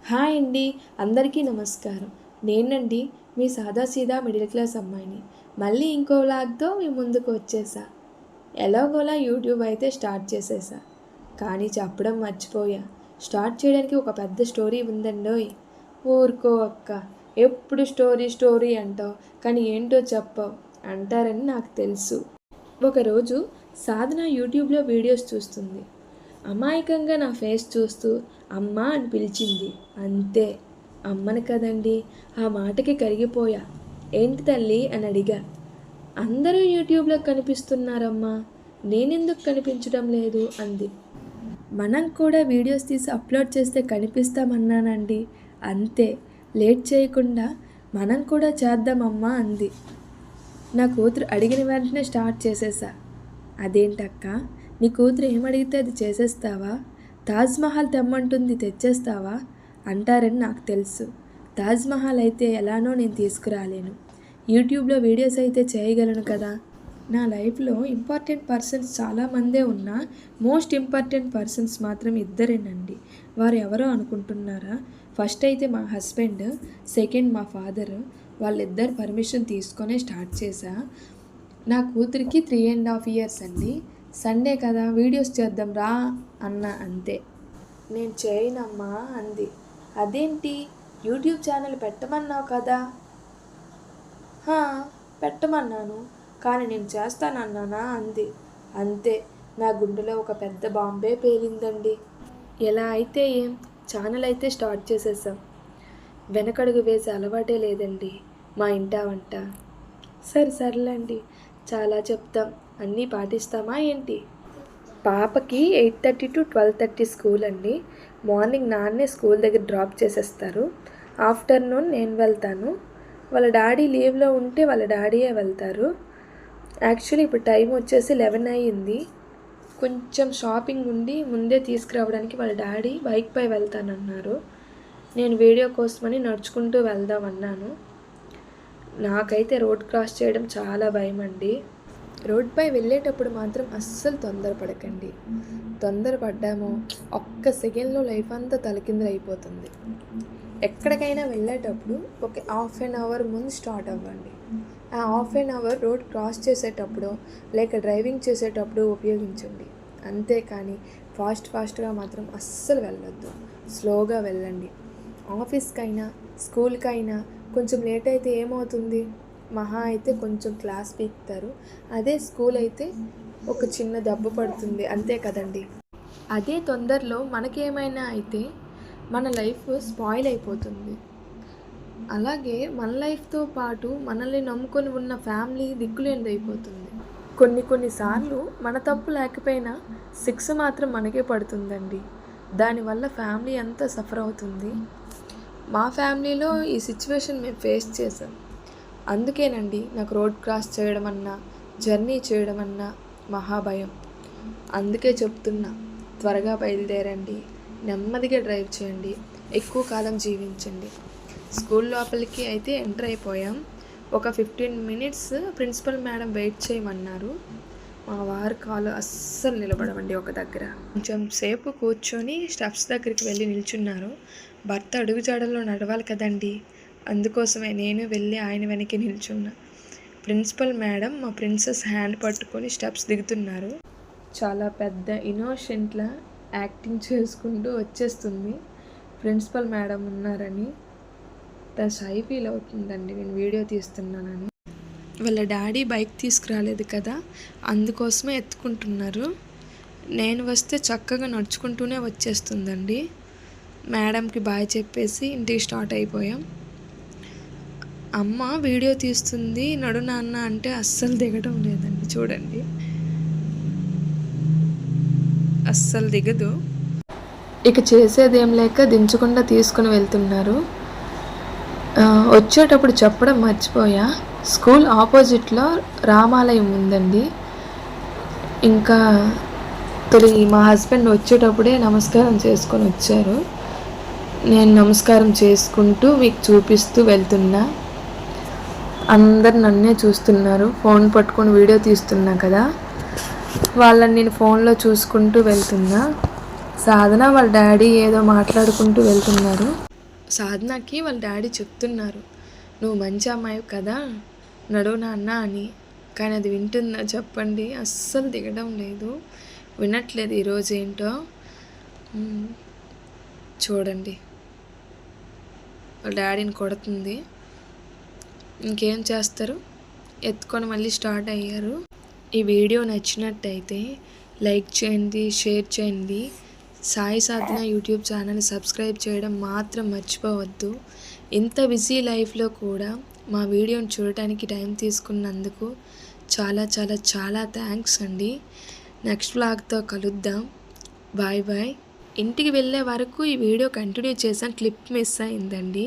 Hi అండి, అందరికీ నమస్కారం. నేనండి మీ సాదాసీదా మిడిల్ క్లాస్ అమ్మాయిని. మళ్ళీ ఇంకో వ్లాగ్తో మీ ముందుకు వచ్చేసా. ఎలాగోలా యూట్యూబ్ అయితే స్టార్ట్ చేసేసా, కానీ చెప్పడం మర్చిపోయా. స్టార్ట్ చేయడానికి ఒక పెద్ద స్టోరీ ఉందండోయ్. ఊరుకో అక్క, ఎప్పుడు స్టోరీ స్టోరీ అంటావు, కానీ ఏంటో చెప్పవు అంటారని నాకు తెలుసు. ఒకరోజు సాధన యూట్యూబ్లో వీడియోస్ చూస్తుంది. అమాయకంగా నా ఫేస్ చూస్తూ అమ్మ అని పిలిచింది. అంతే, అమ్మని కదండి. ఆ మాటకి కరిగిపోయా. ఏంటి తల్లి అని అడిగా. అందరూ యూట్యూబ్లో కనిపిస్తున్నారమ్మా, నేనెందుకు కనిపించడం లేదు అంది. మనం కూడా వీడియోస్ తీసి అప్లోడ్ చేస్తే కనిపిస్తామన్నానండి. అంతే, లేట్ చేయకుండా మనం కూడా చేద్దామమ్మా అంది. నా కూతురు అడిగిన వెంటనే స్టార్ట్ చేసేసా. అదేంటక్క, నీ కూతురు ఏమడిగితే అది చేసేస్తావా? తాజ్మహల్ తెమ్మంటుంది తెచ్చేస్తావా అంటారని నాకు తెలుసు. తాజ్మహల్ అయితే ఎలానో నేను తీసుకురాలేను. యూట్యూబ్లో వీడియోస్ అయితే చేయగలను కదా. నా లైఫ్లో ఇంపార్టెంట్ పర్సన్స్ చాలామందే ఉన్నా మోస్ట్ ఇంపార్టెంట్ పర్సన్స్ మాత్రం ఇద్దరేనండి. వారు ఎవరో అనుకుంటున్నారా? ఫస్ట్ అయితే మా హస్బెండ్, సెకండ్ మా ఫాదర్. వాళ్ళిద్దరు పర్మిషన్ తీసుకొనే స్టార్ట్ చేశా. నా కూతురికి 3.5 years అండి. సండే కదా వీడియోస్ చేద్దాం రా అన్న, అంతే. నేను చేయనమ్మా అంది. అదేంటి, యూట్యూబ్ ఛానల్ పెట్టమన్నావు కదా. పెట్టమన్నాను, కానీ నేను చేస్తానన్నానా అంది. అంతే, నా గుండెలో ఒక పెద్ద బాంబే పేలిందండి. ఎలా అయితే ఏం, ఛానల్ అయితే స్టార్ట్ చేసేసాం. వెనకడుగు వేసే అలవాటే లేదండి మా ఇంటా వంట. సర్లేండి, చాలా చెప్తాం, అన్నీ పాటిస్తామా ఏంటి? పాపకి 8:30 to 12:30 స్కూల్ అండి. మార్నింగ్ నాన్నే స్కూల్ దగ్గర డ్రాప్ చేసేస్తారు. ఆఫ్టర్నూన్ నేను వెళ్తాను. వాళ్ళ డాడీ లీవ్లో ఉంటే వాళ్ళ డాడీయే వెళ్తారు. యాక్చువల్లీ ఇప్పుడు టైం వచ్చేసి 11 అయ్యింది. కొంచెం షాపింగ్ ఉండి ముందే తీసుకురావడానికి వాళ్ళ డాడీ బైక్పై వెళ్తానన్నారు. నేను వీడియో కోసమని నడుచుకుంటూ వెళ్దామన్నాను. నాకైతే రోడ్ క్రాస్ చేయడం చాలా భయం అండి. రోడ్పై వెళ్ళేటప్పుడు మాత్రం అస్సలు తొందరపడకండి. తొందరపడ్డామో ఒక్క సెకండ్లో లైఫ్ అంతా తలకిందులైపోతుంది. ఎక్కడికైనా వెళ్ళేటప్పుడు ఒక 1/2 hour ముందు స్టార్ట్ అవ్వండి. ఆ 1/2 hour రోడ్ క్రాస్ చేసేటప్పుడు లేక డ్రైవింగ్ చేసేటప్పుడు ఉపయోగించండి. అంతేకాని ఫాస్ట్గా మాత్రం అస్సలు వెళ్ళొద్దు. స్లోగా వెళ్ళండి. ఆఫీస్కైనా స్కూల్కైనా కొంచెం లేట్ అయితే ఏమవుతుంది? మహా అయితే కొంచెం క్లాస్ పీకుతారు. అదే స్కూల్ అయితే ఒక చిన్న దెబ్బ పడుతుంది, అంతే కదండి. అదే తొందరలో మనకేమైనా అయితే మన లైఫ్ స్పాయిల్ అయిపోతుంది. అలాగే మన లైఫ్తో పాటు మనల్ని నమ్ముకొని ఉన్న ఫ్యామిలీ దిక్కులేనిది అయిపోతుంది. కొన్నిసార్లు మన తప్పు లేకపోయినా శిక్ష మాత్రం మనకే పడుతుందండి. దానివల్ల ఫ్యామిలీ అంతా సఫర్ అవుతుంది. మా ఫ్యామిలీలో ఈ సిచ్యువేషన్ మేము ఫేస్ చేసాం. అందుకేనండి నాకు రోడ్ క్రాస్ చేయడం అన్నా, జర్నీ చేయడం అన్నా మహాభయం. అందుకే చెప్తున్నా, త్వరగా బయలుదేరండి, నెమ్మదిగా డ్రైవ్ చేయండి, ఎక్కువ కాలం జీవించండి. స్కూల్ లోపలికి అయితే ఎంటర్ అయిపోయాం. ఒక 15 minutes ప్రిన్సిపల్ మేడం వెయిట్ చేయమన్నారు. మా వారు కాలు అస్సలు నిలబడమండి ఒక దగ్గర. కొంచెం సేపు కూర్చొని స్టెప్స్ దగ్గరికి వెళ్ళి నిల్చున్నారు. భర్త అడుగుజాడల్లో నడవాలి కదండి, అందుకోసమే నేను వెళ్ళి ఆయన వెనక్కి నిల్చున్నా. ప్రిన్సిపల్ మేడం మా ప్రిన్సెస్ హ్యాండ్ పట్టుకొని స్టెప్స్ దిగుతున్నారు. చాలా పెద్ద ఇన్నోసెంట్లా యాక్టింగ్ చేసుకుంటూ వచ్చేస్తుంది. ప్రిన్సిపల్ మేడం ఉన్నారని షై ఫీల్ అవుతుందండి నేను వీడియో తీస్తున్నానని. వాళ్ళ డాడీ బైక్ తీసుకురాలేదు కదా, అందుకోసమే ఎత్తుకుంటున్నారు. నేను వస్తే చక్కగా నడుచుకుంటూనే వచ్చేస్తుందండి. మేడంకి బాయ్ చెప్పేసి ఇంటికి స్టార్ట్ అయిపోయాం. అమ్మ వీడియో తీస్తుంది, నడు నాన్న అంటే అస్సలు దిగడం లేదండి. చూడండి, అస్సలు దిగదు. ఇక చేసేదేం లేక దించకుండా తీసుకుని వెళ్తున్నారు. వచ్చేటప్పుడు చెప్పడం మర్చిపోయా, స్కూల్ ఆపోజిట్లో రామాలయం ఉందండి. ఇంకా మా హస్బెండ్ వచ్చేటప్పుడే నమస్కారం చేసుకొని వచ్చారు. నేను నమస్కారం చేసుకుంటూ మీకు చూపిస్తూ వెళ్తున్నా. అందరు నన్నే చూస్తున్నారు. ఫోన్ పట్టుకొని వీడియో తీస్తున్నా కదా, వాళ్ళని నేను ఫోన్లో చూసుకుంటూ వెళ్తున్నా. సాధన వాళ్ళ డాడీ ఏదో మాట్లాడుకుంటూ వెళ్తున్నారు. సాధనకి వాళ్ళ డాడీ చెప్తున్నారు, నువ్వు మంచి అమ్మాయి కదా, నడువు నాన్న అని. కానీ అది వింటుందా చెప్పండి? అస్సలు దిగడం లేదు, వినట్లేదు. ఈరోజు ఏంటో చూడండి, వాళ్ళ డాడీని కొడుతుంది. ఇంకేం చేస్తారు, ఎత్తుకొని మళ్ళీ స్టార్ట్ అయ్యారు. ఈ వీడియో నచ్చినట్టయితే లైక్ చేయండి, షేర్ చేయండి. సాయి సాధన యూట్యూబ్ ఛానల్ సబ్స్క్రైబ్ చేయడం మాత్రం మర్చిపోవద్దు. ఇంత బిజీ లైఫ్లో కూడా మా వీడియోని చూడటానికి టైం తీసుకున్నందుకు చాలా చాలా చాలా థ్యాంక్స్ అండి. నెక్స్ట్ వ్లాగ్తో కలుద్దాం. Bye bye. ఇంటికి వెళ్ళే వరకు ఈ వీడియో కంటిన్యూ చేసాను, క్లిప్ మిస్ అయిందండి.